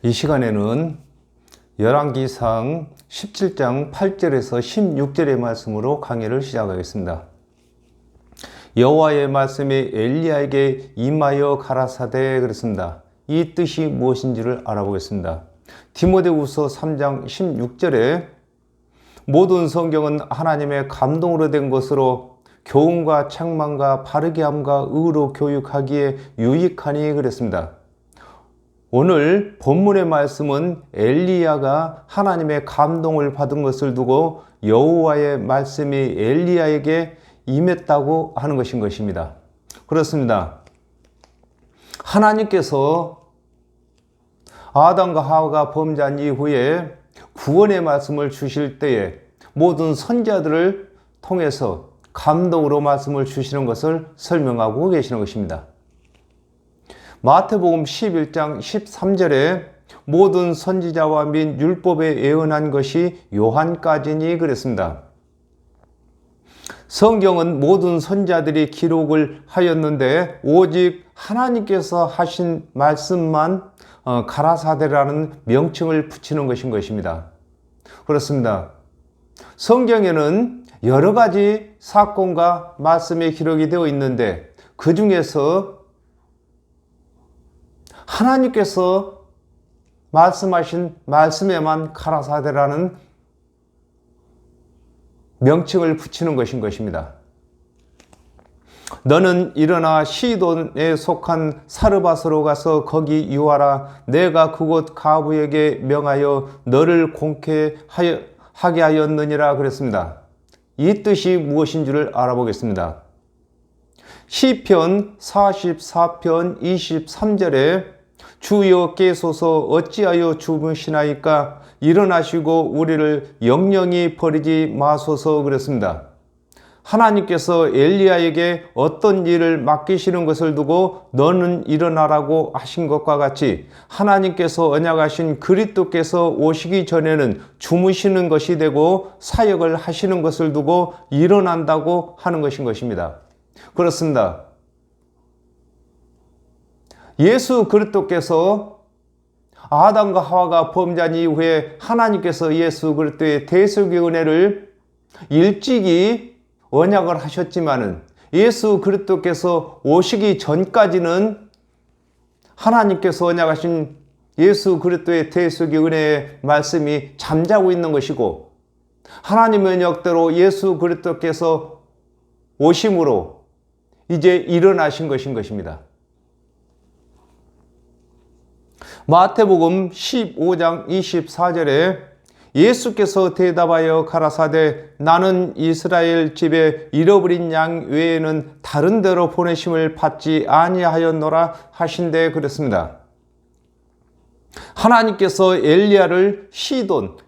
이 시간에는 열왕기상 17장 8절에서 16절의 말씀으로 강의를 시작하겠습니다. 여호와의 말씀이 엘리야에게 임하여 가라사대 그랬습니다. 이 뜻이 무엇인지를 알아보겠습니다. 디모데후서 3장 16절에 모든 성경은 하나님의 감동으로 된 것으로 교훈과 책망과 바르게 함과 의로 교육하기에 유익하니 그랬습니다. 오늘 본문의 말씀은 엘리야가 하나님의 감동을 받은 것을 두고 여호와의 말씀이 엘리야에게 임했다고 하는 것인 것입니다. 그렇습니다. 하나님께서 아담과 하와가 범죄한 이후에 구원의 말씀을 주실 때에 모든 선지자들을 통해서 감동으로 말씀을 주시는 것을 설명하고 계시는 것입니다. 마태복음 11장 13절에 모든 선지자와 및 율법에 예언한 것이 요한까지니 그랬습니다. 성경은 모든 선지자들이 기록을 하였는데 오직 하나님께서 하신 말씀만 가라사대라는 명칭을 붙이는 것인 것입니다. 그렇습니다. 성경에는 여러 가지 사건과 말씀이 기록이 되어 있는데 그 중에서 하나님께서 말씀하신 말씀에만 가라사대라는 명칭을 붙이는 것인 것입니다. 너는 일어나 시돈에 속한 사르밧으로 가서 거기 유하라. 내가 그곳 가부에게 명하여 너를 공개하게 하였느니라 그랬습니다. 이 뜻이 무엇인 줄을 알아보겠습니다. 시편 44편 23절에 주여 깨소서 어찌하여 주무시나이까 일어나시고 우리를 영영히 버리지 마소서 그랬습니다. 하나님께서 엘리야에게 어떤 일을 맡기시는 것을 두고 너는 일어나라고 하신 것과 같이 하나님께서 언약하신 그리스도께서 오시기 전에는 주무시는 것이 되고 사역을 하시는 것을 두고 일어난다고 하는 것인 것입니다. 그렇습니다. 예수 그리스도께서 아담과 하와가 범죄한 이후에 하나님께서 예수 그리스도의 대속의 은혜를 일찍이 언약을 하셨지만은 예수 그리스도께서 오시기 전까지는 하나님께서 언약하신 예수 그리스도의 대속의 은혜의 말씀이 잠자고 있는 것이고 하나님의 언약대로 예수 그리스도께서 오심으로 이제 일어나신 것인 것입니다. 마태복음 15장 24절에 예수께서 대답하여 가라사대 나는 이스라엘 집에 잃어버린 양 외에는 다른 데로 보내심을 받지 아니하였노라 하신대 그랬습니다. 하나님께서 엘리야를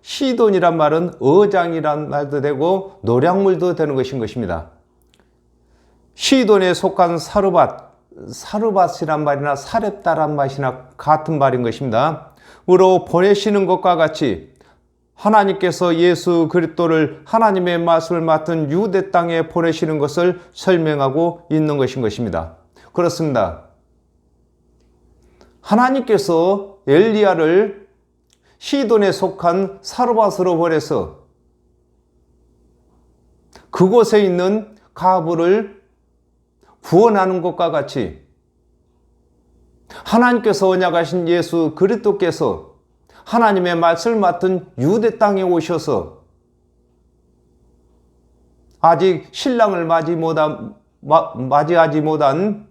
시돈이란 말은 어장이란 말도 되고 노량물도 되는 것인 것입니다. 시돈에 속한 사르밧이란 말이나 사렙다란 말이나 같은 말인 것입니다. 으로 보내시는 것과 같이 하나님께서 예수 그리스도를 하나님의 말씀을 맡은 유대 땅에 보내시는 것을 설명하고 있는 것인 것입니다. 그렇습니다. 하나님께서 엘리야를 시돈에 속한 사르밧으로 보내서 그곳에 있는 가부를 구원하는 것과 같이 하나님께서 언약하신 예수 그리스도께서 하나님의 말씀을 맡은 유대 땅에 오셔서 아직 신랑을 맞이하지 못한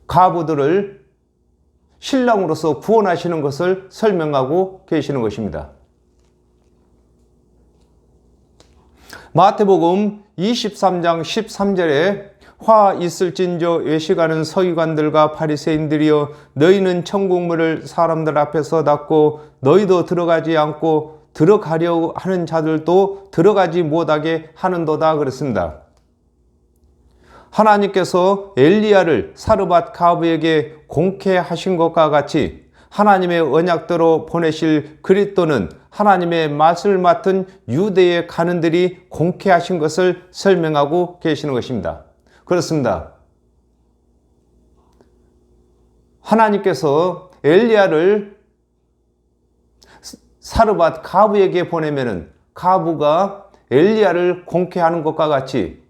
가부들을 신랑으로서 구원하시는 것을 설명하고 계시는 것입니다. 마태복음 23장 13절에 화 있을진저 외식하는 서기관들과 바리새인들이여 너희는 천국문을 사람들 앞에서 닫고 너희도 들어가지 않고 들어가려 하는 자들도 들어가지 못하게 하는도다 그랬습니다. 하나님께서 엘리야를 사르밧 가부에게 공개하신 것과 같이 하나님의 언약대로 보내실 그리스도는 하나님의 말씀을 맡은 유대의 간원들이 공개하신 것을 설명하고 계시는 것입니다. 그렇습니다. 하나님께서 엘리야를 사르밧 가부에게 보내면은 가부가 엘리야를 공개하는 것과 같이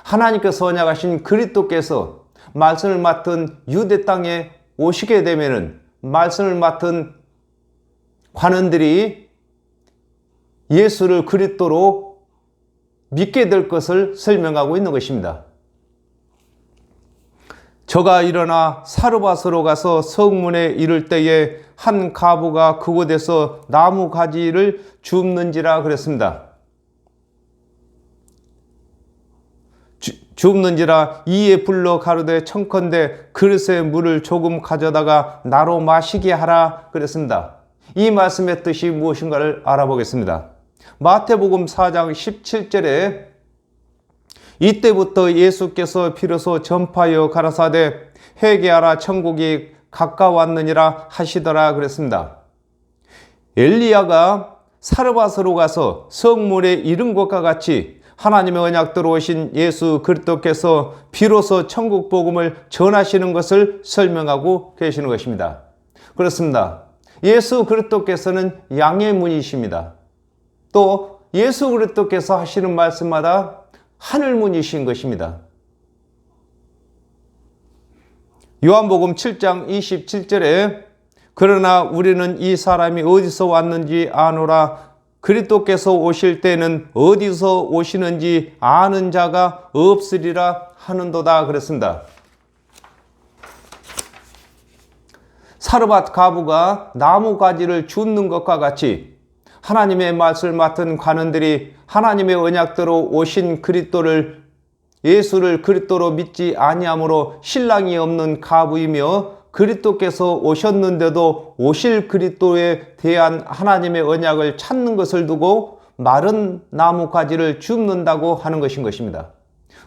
하나님께서 언약하신 그리스도께서 말씀을 맡은 유대 땅에 오시게 되면은 말씀을 맡은 관원들이 예수를 그리스도로 믿게 될 것을 설명하고 있는 것입니다. 저가 일어나 사르밧으로 가서 성문에 이를 때에 한 가부가 그곳에서 나무 가지를 줍는지라 그랬습니다. 줍는지라 이에 불러 가로되 청컨대 그릇에 물을 조금 가져다가 나로 마시게 하라 그랬습니다. 이 말씀의 뜻이 무엇인가를 알아보겠습니다. 마태복음 4장 17절에 이때부터 예수께서 비로소 전파하여 가라사대 회개하라 천국이 가까웠느니라 하시더라 그랬습니다. 엘리야가 사르밧으로 가서 성문에 이른 것과 같이 하나님의 언약대로 오신 예수 그리스도께서 비로소 천국 복음을 전하시는 것을 설명하고 계시는 것입니다. 그렇습니다. 예수 그리스도께서는 양의 문이십니다. 또 예수 그리스도께서 하시는 말씀마다 하늘문이신 것입니다. 요한복음 7장 27절에 그러나 우리는 이 사람이 어디서 왔는지 아노라 그리스도께서 오실 때는 어디서 오시는지 아는 자가 없으리라 하는도다 그랬습니다. 사르밧 가부가 나무가지를 줍는 것과 같이 하나님의 말씀을 맡은 관원들이 하나님의 언약대로 오신 그리스도를 예수를 그리스도로 믿지 아니함으로 신랑이 없는 가부이며 그리스도께서 오셨는데도 오실 그리스도에 대한 하나님의 언약을 찾는 것을 두고 마른 나무가지를 줍는다고 하는 것입니다.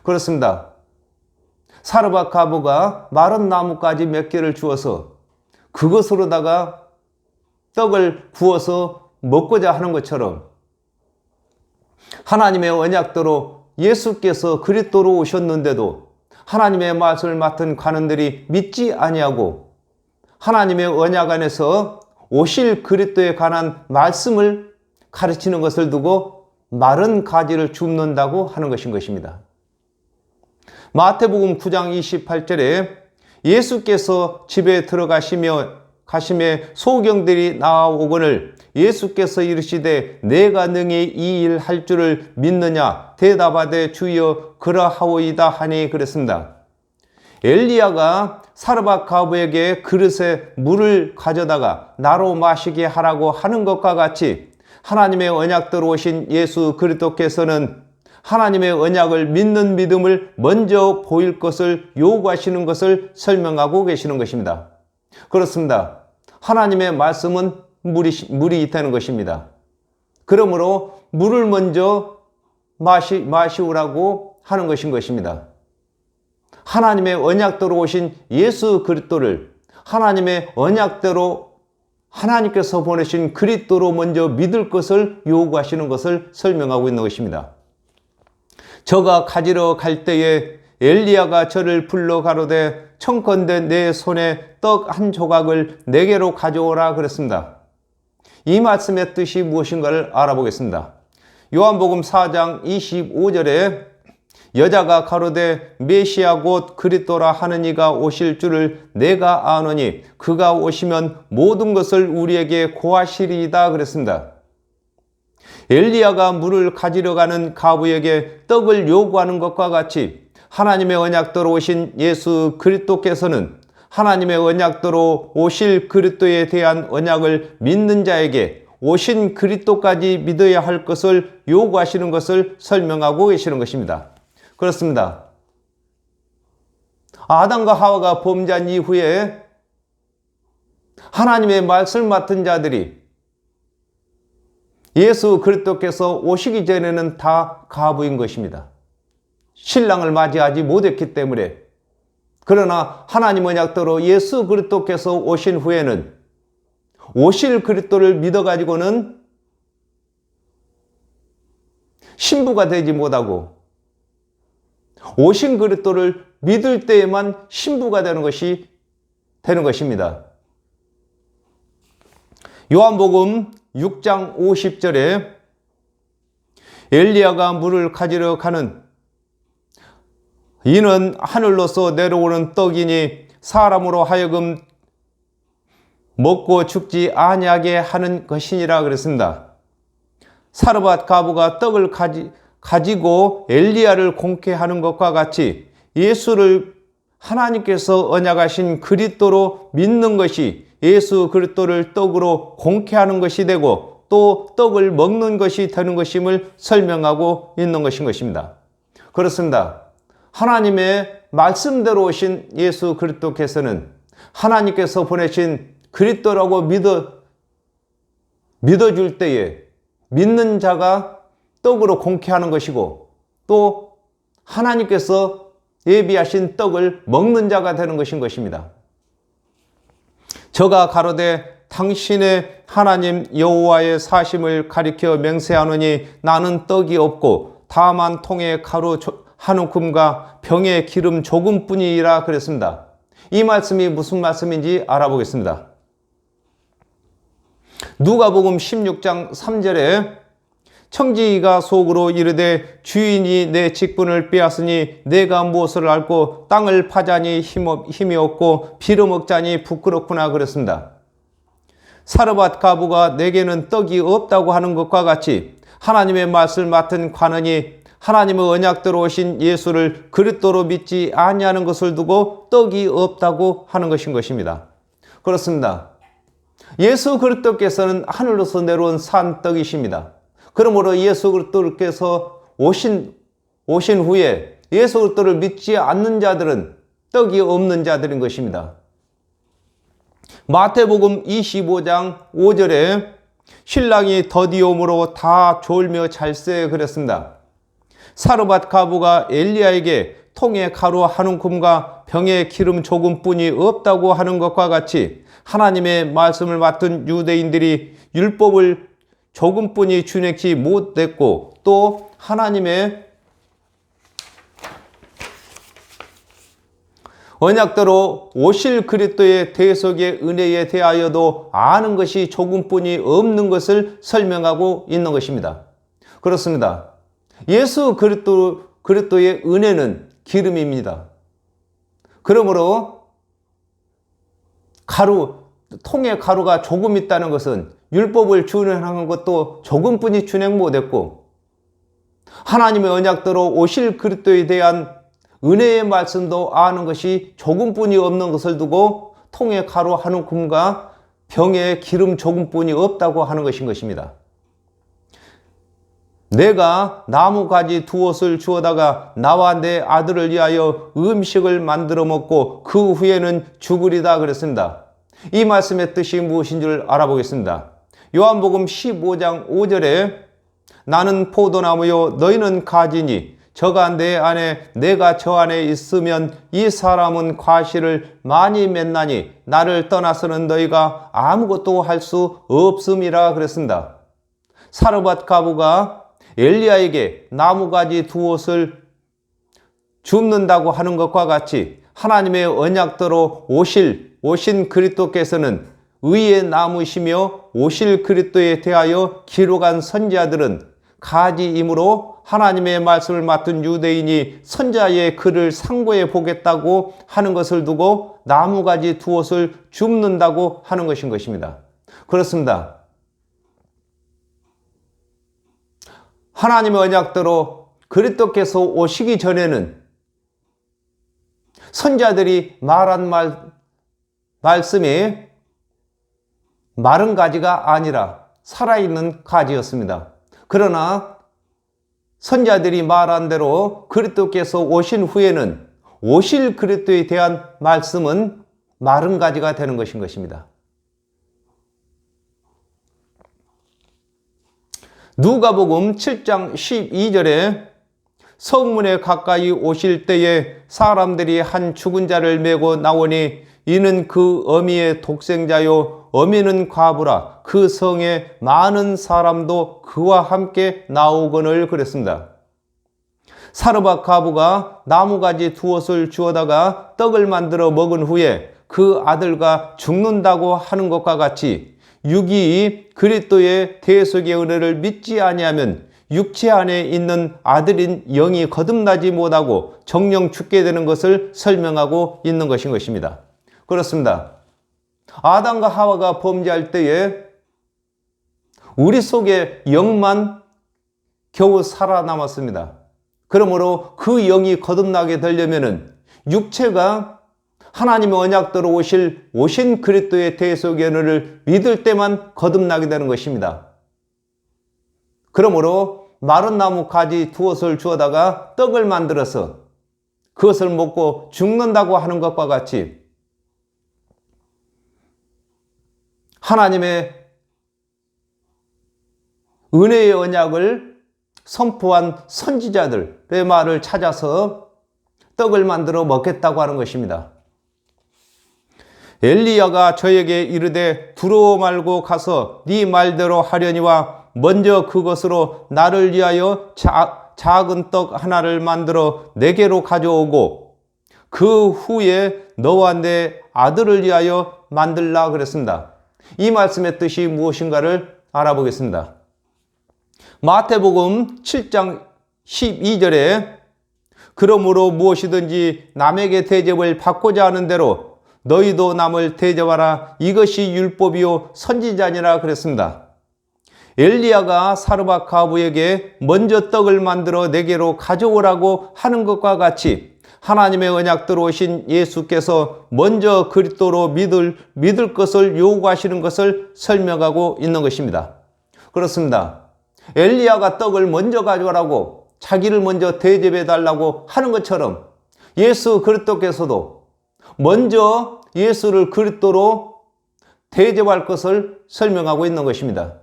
그렇습니다. 사르밧 가부가 마른 나무가지 몇 개를 주어서 그것으로다가 떡을 구워서 먹고자 하는 것처럼 하나님의 언약대로 예수께서 그리스도로 오셨는데도 하나님의 말씀을 맡은 관원들이 믿지 아니하고 하나님의 언약 안에서 오실 그리스도에 관한 말씀을 가르치는 것을 두고 마른 가지를 줍는다고 하는 것입니다. 마태복음 9장 28절에 예수께서 집에 가심에 소경들이 나아오거늘 예수께서 이르시되 내가 능히 이 일 할 줄을 믿느냐 대답하되 주여 그러하오이다 하니 그랬습니다. 엘리야가 사르밧 가부에게 그릇에 물을 가져다가 나로 마시게 하라고 하는 것과 같이 하나님의 언약대로 오신 예수 그리스도께서는 하나님의 언약을 믿는 믿음을 먼저 보일 것을 요구하시는 것을 설명하고 계시는 것입니다. 그렇습니다. 하나님의 말씀은 물이 있다는 것입니다. 그러므로 물을 먼저 마시우라고 하는 것입니다. 하나님의 언약대로 오신 예수 그리스도를 하나님의 언약대로 하나님께서 보내신 그리스도로 먼저 믿을 것을 요구하시는 것을 설명하고 있는 것입니다. 저가 가지러 갈 때에 엘리야가 저를 불러 가로되 청컨대 내 손에 떡 한 조각을 내게로 가져오라 그랬습니다. 이 말씀의 뜻이 무엇인가를 알아보겠습니다. 요한복음 4장 25절에 여자가 가로되 메시아 곧 그리스도라 하는 이가 오실 줄을 내가 아노니 그가 오시면 모든 것을 우리에게 고하시리이다 그랬습니다. 엘리야가 물을 가지러 가는 가부에게 떡을 요구하는 것과 같이 하나님의 언약대로 오신 예수 그리스도께서는 하나님의 언약대로 오실 그리스도에 대한 언약을 믿는 자에게 오신 그리스도까지 믿어야 할 것을 요구하시는 것을 설명하고 계시는 것입니다. 그렇습니다. 아담과 하와가 범죄한 이후에 하나님의 말씀을 맡은 자들이 예수 그리스도께서 오시기 전에는 다 가부인 것입니다. 신랑을 맞이하지 못했기 때문에. 그러나 하나님 언약대로 예수 그리스도께서 오신 후에는 오실 그리스도를 믿어가지고는 신부가 되지 못하고 오신 그리스도를 믿을 때에만 신부가 되는 것입니다. 요한복음 6장 50절에 엘리야가 물을 가지러 가는 이는 하늘로서 내려오는 떡이니 사람으로 하여금 먹고 죽지 아니하게 하는 것이니라 그랬습니다. 사르밧 과부가 떡을 가지고 엘리야를 공개하는 것과 같이 예수를 하나님께서 언약하신 그리스도로 믿는 것이 예수 그리스도를 떡으로 공개하는 것이 되고 또 떡을 먹는 것이 되는 것임을 설명하고 있는 것인 것입니다. 그렇습니다. 하나님의 말씀대로 오신 예수 그리스도께서는 하나님께서 보내신 그리스도라고 믿어줄 때에 믿는 자가 떡으로 공개하는 것이고 또 하나님께서 예비하신 떡을 먹는 자가 되는 것인 것입니다. 저가 가로되 당신의 하나님 여호와의 사심을 가리켜 맹세하노니 나는 떡이 없고 다만 통에 가루 한 움큼과 병에 기름 조금뿐이라 그랬습니다. 이 말씀이 무슨 말씀인지 알아보겠습니다. 누가복음 16장 3절에 청지기가 속으로 이르되 주인이 내 직분을 빼앗으니 내가 무엇을 알고 땅을 파자니 힘이 없고 빌어먹자니 부끄럽구나 그랬습니다. 사르밧 과부가 내게는 떡이 없다고 하는 것과 같이 하나님의 말씀을 맡은 관원이 하나님의 언약대로 오신 예수를 그리스도로 믿지 아니하는 것을 두고 떡이 없다고 하는 것인 것입니다. 그렇습니다. 예수 그리스도께서는 하늘로서 내려온 산 떡이십니다. 그러므로 예수 그리스도께서 오신 후에 예수 그리스도를 믿지 않는 자들은 떡이 없는 자들인 것입니다. 마태복음 25장 5절에 신랑이 더디옴으로 다 졸며 잘세 그랬습니다. 사르밧 과부가 엘리야에게 통에 가루 한 움큼과 병에 기름 조금뿐이 없다고 하는 것과 같이 하나님의 말씀을 맡은 유대인들이 율법을 조금뿐이 준행치 못했고 또 하나님의 언약대로 오실 그리스도의 대속의 은혜에 대하여도 아는 것이 조금뿐이 없는 것을 설명하고 있는 것입니다. 그렇습니다. 예수 그리스도의 은혜는 기름입니다. 그러므로 통에 가루가 조금 있다는 것은 율법을 준행한 것도 조금뿐이 준행 못했고 하나님의 언약대로 오실 그리스도에 대한 은혜의 말씀도 아는 것이 조금뿐이 없는 것을 두고 통에 가루 한 움큼과 병에 기름 조금뿐이 없다고 하는 것인 것입니다. 내가 나무가지 두옷을 주어다가 나와 내 아들을 위하여 음식을 만들어 먹고 그 후에는 죽으리다 그랬습니다. 이 말씀의 뜻이 무엇인 줄 알아보겠습니다. 요한복음 15장 5절에 나는 포도나무요 너희는 가지니 저가 내 안에 내가 저 안에 있으면 이 사람은 과실을 많이 맺나니 나를 떠나서는 너희가 아무것도 할 수 없음이라 그랬습니다. 사르밧 과부가 엘리야에게 나무가지 두옷을 줍는다고 하는 것과 같이 하나님의 언약대로 오신 그리스도께서는 의의 나무시며 오실 그리스도에 대하여 기록한 선지자들은 가지이므로 하나님의 말씀을 맡은 유대인이 선자의 글을 상고해 보겠다고 하는 것을 두고 나무가지 두옷을 줍는다고 하는 것인 것입니다. 그렇습니다. 하나님의 언약대로 그리스도께서 오시기 전에는 선자들이 말한 말씀이 마른 가지가 아니라 살아있는 가지였습니다. 그러나 선자들이 말한 대로 그리스도께서 오신 후에는 오실 그리스도에 대한 말씀은 마른 가지가 되는 것인 것입니다. 누가복음 7장 12절에 성문에 가까이 오실 때에 사람들이 한 죽은 자를 메고 나오니 이는 그 어미의 독생자요 어미는 과부라 그 성에 많은 사람도 그와 함께 나오거늘 그랬습니다. 사르밧 과부가 나무가지 두옷을 주어다가 떡을 만들어 먹은 후에 그 아들과 죽는다고 하는 것과 같이 육이 그리스도의 대속의 은혜를 믿지 아니하면 육체 안에 있는 아들인 영이 거듭나지 못하고 정령 죽게 되는 것을 설명하고 있는 것인 것입니다. 그렇습니다. 아담과 하와가 범죄할 때에 우리 속에 영만 겨우 살아남았습니다. 그러므로 그 영이 거듭나게 되려면 육체가 하나님의 언약대로 오신 그리스도의 대속의 은혜를 믿을 때만 거듭나게 되는 것입니다. 그러므로 마른 나무 가지 두엇을 주워다가 떡을 만들어서 그것을 먹고 죽는다고 하는 것과 같이 하나님의 은혜의 언약을 선포한 선지자들의 말을 찾아서 떡을 만들어 먹겠다고 하는 것입니다. 엘리야가 저에게 이르되 두려워 말고 가서 네 말대로 하려니와 먼저 그것으로 나를 위하여 작은 떡 하나를 만들어 내게로 가져오고 그 후에 너와 내 아들을 위하여 만들라 그랬습니다. 이 말씀의 뜻이 무엇인가를 알아보겠습니다. 마태복음 7장 12절에 그러므로 무엇이든지 남에게 대접을 받고자 하는 대로 너희도 남을 대접하라. 이것이 율법이요 선지자니라 그랬습니다. 엘리야가 사르밧 과부에게 먼저 떡을 만들어 내게로 가져오라고 하는 것과 같이 하나님의 언약대로 오신 예수께서 먼저 그리스도로 믿을 것을 요구하시는 것을 설명하고 있는 것입니다. 그렇습니다. 엘리야가 떡을 먼저 가져오라고 자기를 먼저 대접해 달라고 하는 것처럼 예수 그리스도께서도 먼저 예수를 그리스도로 대접할 것을 설명하고 있는 것입니다.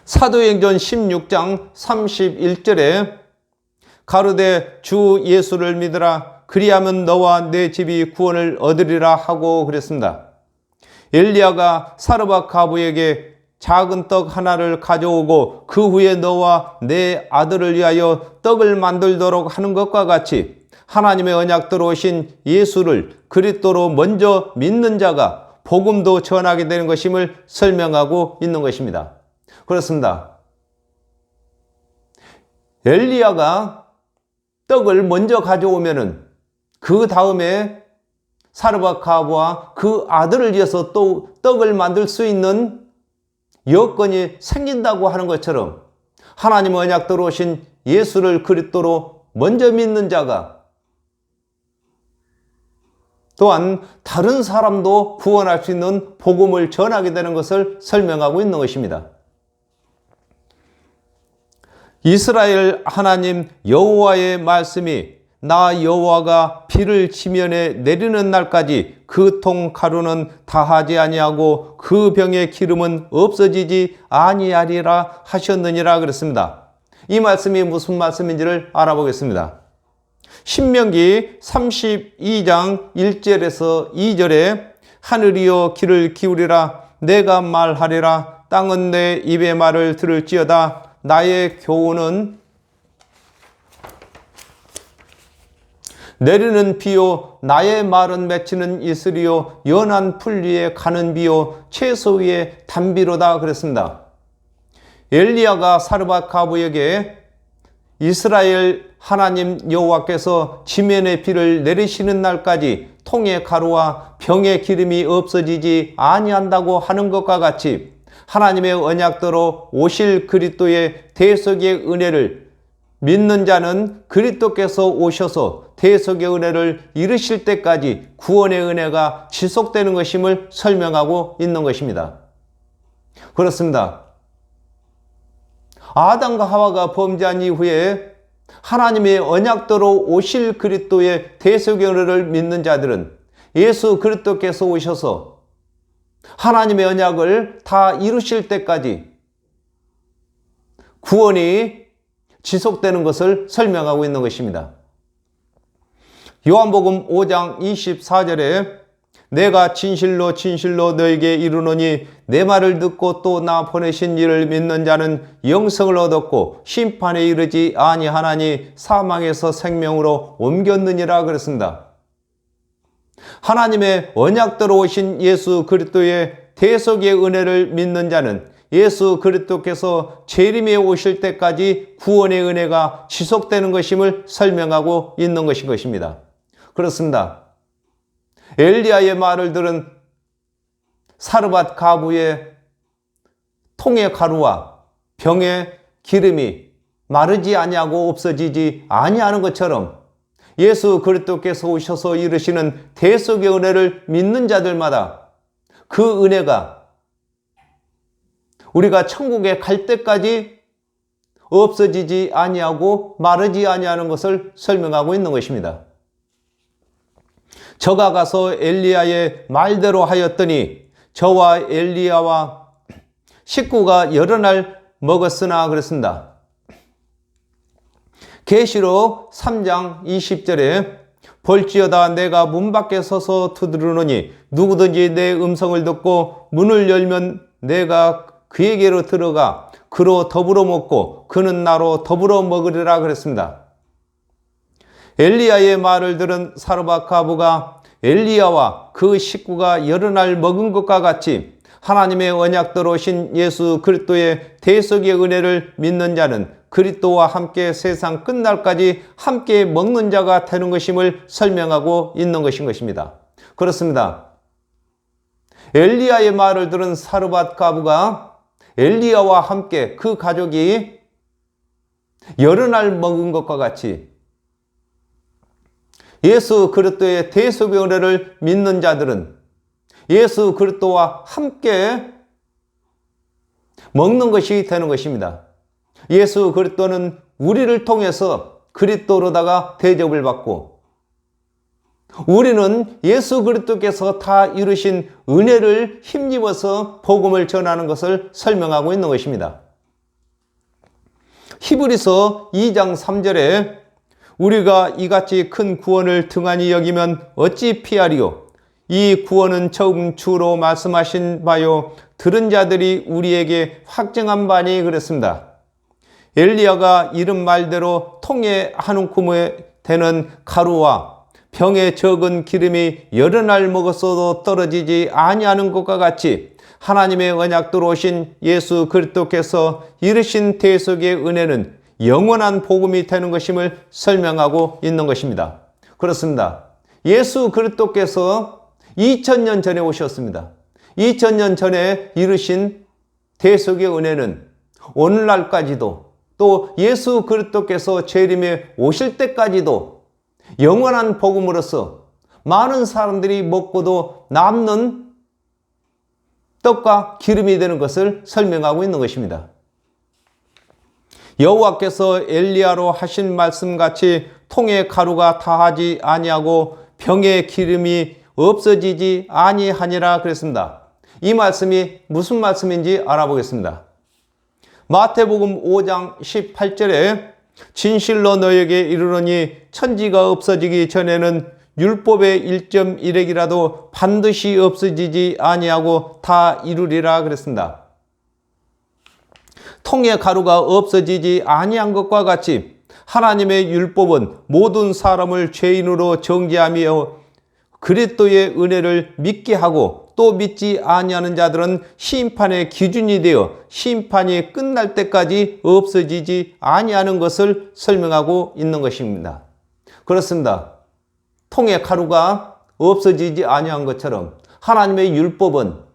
사도행전 16장 31절에 가로되 주 예수를 믿으라 그리하면 너와 내 집이 구원을 얻으리라 하고 그랬습니다. 엘리야가 사르밧 과부에게 작은 떡 하나를 가져오고 그 후에 너와 내 아들을 위하여 떡을 만들도록 하는 것과 같이 하나님의 언약대로 오신 예수를 그리스도로 먼저 믿는 자가 복음도 전하게 되는 것임을 설명하고 있는 것입니다. 그렇습니다. 엘리야가 떡을 먼저 가져오면은 그 다음에 사르밧 과부와 그 아들을 위해서 또 떡을 만들 수 있는 여건이 생긴다고 하는 것처럼 하나님의 언약대로 오신 예수를 그리스도로 먼저 믿는 자가 또한 다른 사람도 구원할 수 있는 복음을 전하게 되는 것을 설명하고 있는 것입니다. 이스라엘 하나님 여호와의 말씀이 나 여호와가 비를 지면에 내리는 날까지 그 통 가루는 다하지 아니하고 그 병의 기름은 없어지지 아니하리라 하셨느니라 그랬습니다. 이 말씀이 무슨 말씀인지를 알아보겠습니다. 신명기 32장 1절에서 2절에 하늘이여 귀를 기울이라 내가 말하리라 땅은 내 입의 말을 들을지어다 나의 교훈은 내리는 비요 나의 말은 맺히는 이슬이요 연한 풀 위에 가는 비요 채소 위에 단비로다 그랬습니다. 엘리야가 사르밧 과부에게 이스라엘 하나님 여호와께서 지면의 비를 내리시는 날까지 통의 가루와 병의 기름이 없어지지 아니한다고 하는 것과 같이 하나님의 언약대로 오실 그리스도의 대속의 은혜를 믿는 자는 그리스도께서 오셔서 대속의 은혜를 이루실 때까지 구원의 은혜가 지속되는 것임을 설명하고 있는 것입니다. 그렇습니다. 아담과 하와가 범죄한 이후에 하나님의 언약대로 오실 그리스도의 대속의 은혜를 믿는 자들은 예수 그리스도께서 오셔서 하나님의 언약을 다 이루실 때까지 구원이 지속되는 것을 설명하고 있는 것입니다. 요한복음 5장 24절에 내가 진실로 진실로 너에게 이르노니 내 말을 듣고 또 나 보내신 이를 믿는 자는 영생을 얻었고 심판에 이르지 아니하나니 사망에서 생명으로 옮겼느니라 그랬습니다. 하나님의 언약대로 오신 예수 그리스도의 대속의 은혜를 믿는 자는 예수 그리스도께서 재림에 오실 때까지 구원의 은혜가 지속되는 것임을 설명하고 있는 것인 것입니다. 그렇습니다. 엘리야의 말을 들은 사르밧 가부의 통의 가루와 병의 기름이 마르지 아니하고 없어지지 아니하는 것처럼 예수 그리스도께서 오셔서 이루시는 대속의 은혜를 믿는 자들마다 그 은혜가 우리가 천국에 갈 때까지 없어지지 아니하고 마르지 아니하는 것을 설명하고 있는 것입니다. 저가 가서 엘리야의 말대로 하였더니 저와 엘리야와 식구가 여러 날 먹었으나 그랬습니다. 계시록 3장 20절에 볼지어다 내가 문 밖에 서서 두드리노니 누구든지 내 음성을 듣고 문을 열면 내가 그에게로 들어가 그로 더불어 먹고 그는 나로 더불어 먹으리라 그랬습니다. 엘리야의 말을 들은 사르밧 가부가 엘리야와 그 식구가 여러 날 먹은 것과 같이 하나님의 언약대로 오신 예수 그리스도의 대속의 은혜를 믿는 자는 그리스도와 함께 세상 끝날까지 함께 먹는 자가 되는 것임을 설명하고 있는 것인 것입니다. 그렇습니다. 엘리야의 말을 들은 사르밧 가부가 엘리야와 함께 그 가족이 여러 날 먹은 것과 같이 예수 그리스도의 대속의 은혜를 믿는 자들은 예수 그리스도와 함께 먹는 것이 되는 것입니다. 예수 그리스도는 우리를 통해서 그리스도로다가 대접을 받고 우리는 예수 그리스도께서 다 이루신 은혜를 힘입어서 복음을 전하는 것을 설명하고 있는 것입니다. 히브리서 2장 3절에 우리가 이같이 큰 구원을 등한히 여기면 어찌 피하리요? 이 구원은 처음 주로 말씀하신 바요 들은 자들이 우리에게 확증한 바니 그랬습니다. 엘리야가 이른 말대로 통에 한 움큼에 되는 가루와 병에 적은 기름이 여러 날 먹었어도 떨어지지 아니하는 것과 같이 하나님의 언약대로 오신 예수 그리스도께서 이루신 대속의 은혜는 영원한 복음이 되는 것임을 설명하고 있는 것입니다. 그렇습니다. 예수 그리스도께서 2000년 전에 오셨습니다. 2000년 전에 이루신 대속의 은혜는 오늘날까지도 또 예수 그리스도께서 재림에 오실 때까지도 영원한 복음으로서 많은 사람들이 먹고도 남는 떡과 기름이 되는 것을 설명하고 있는 것입니다. 여호와께서 엘리야로 하신 말씀같이 통에 가루가 다하지 아니하고 병에 기름이 없어지지 아니하니라 그랬습니다. 이 말씀이 무슨 말씀인지 알아보겠습니다. 마태복음 5장 18절에 진실로 너에게 이르노니 천지가 없어지기 전에는 율법의 1.1획이라도 반드시 없어지지 아니하고 다 이루리라 그랬습니다. 통의 가루가 없어지지 아니한 것과 같이 하나님의 율법은 모든 사람을 죄인으로 정죄하며 그리스도의 은혜를 믿게 하고 또 믿지 아니하는 자들은 심판의 기준이 되어 심판이 끝날 때까지 없어지지 아니하는 것을 설명하고 있는 것입니다. 그렇습니다. 통의 가루가 없어지지 아니한 것처럼 하나님의 율법은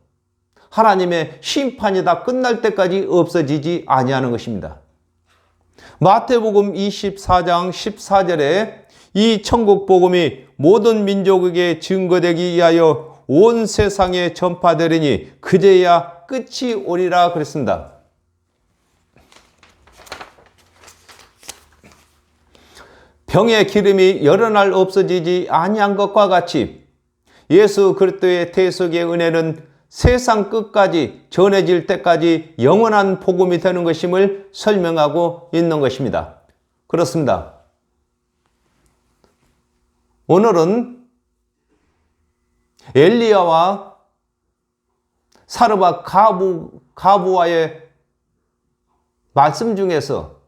하나님의 심판이 다 끝날 때까지 없어지지 아니하는 것입니다. 마태복음 24장 14절에 이 천국 복음이 모든 민족에게 증거되기 위하여 온 세상에 전파되리니 그제야 끝이 오리라 그랬습니다. 병의 기름이 여러 날 없어지지 아니한 것과 같이 예수 그리스도의 대속의 은혜는 세상 끝까지 전해질 때까지 영원한 복음이 되는 것임을 설명하고 있는 것입니다. 그렇습니다. 오늘은 엘리야와 사르밧 가부와의 말씀 중에서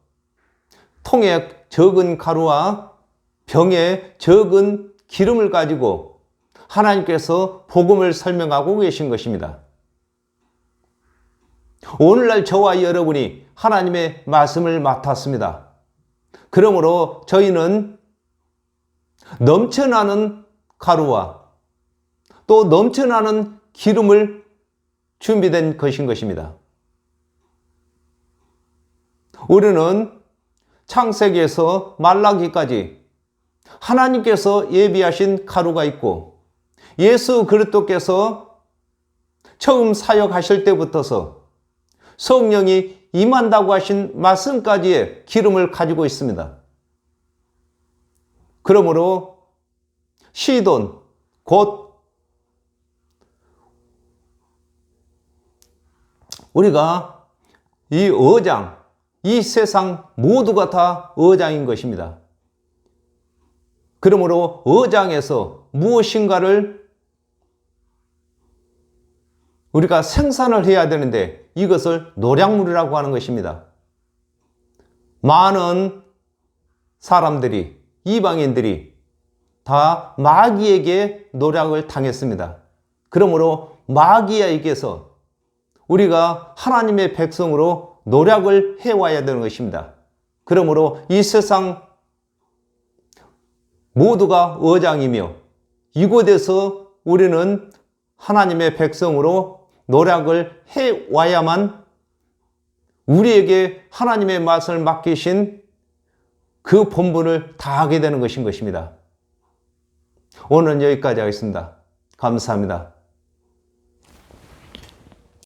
통에 적은 가루와 병에 적은 기름을 가지고 하나님께서 복음을 설명하고 계신 것입니다. 오늘날 저와 여러분이 하나님의 말씀을 맡았습니다. 그러므로 저희는 넘쳐나는 가루와 또 넘쳐나는 기름을 준비된 것인 것입니다. 우리는 창세기에서 말라기까지 하나님께서 예비하신 가루가 있고 예수 그리스도께서 처음 사역하실 때부터서 성령이 임한다고 하신 말씀까지의 기름을 가지고 있습니다. 그러므로 시돈, 곧 우리가 이 어장, 이 세상 모두가 다 어장인 것입니다. 그러므로 어장에서 무엇인가를 우리가 생산을 해야 되는데 이것을 노략물이라고 하는 것입니다. 많은 사람들이, 이방인들이 다 마귀에게 노략을 당했습니다. 그러므로 마귀에게서 우리가 하나님의 백성으로 노략을 해와야 되는 것입니다. 그러므로 이 세상 모두가 어장이며 이곳에서 우리는 하나님의 백성으로 노략을 해와야만 우리에게 하나님의 말씀을 맡기신 그 본분을 다하게 되는 것인 것입니다. 오늘은 여기까지 하겠습니다. 감사합니다.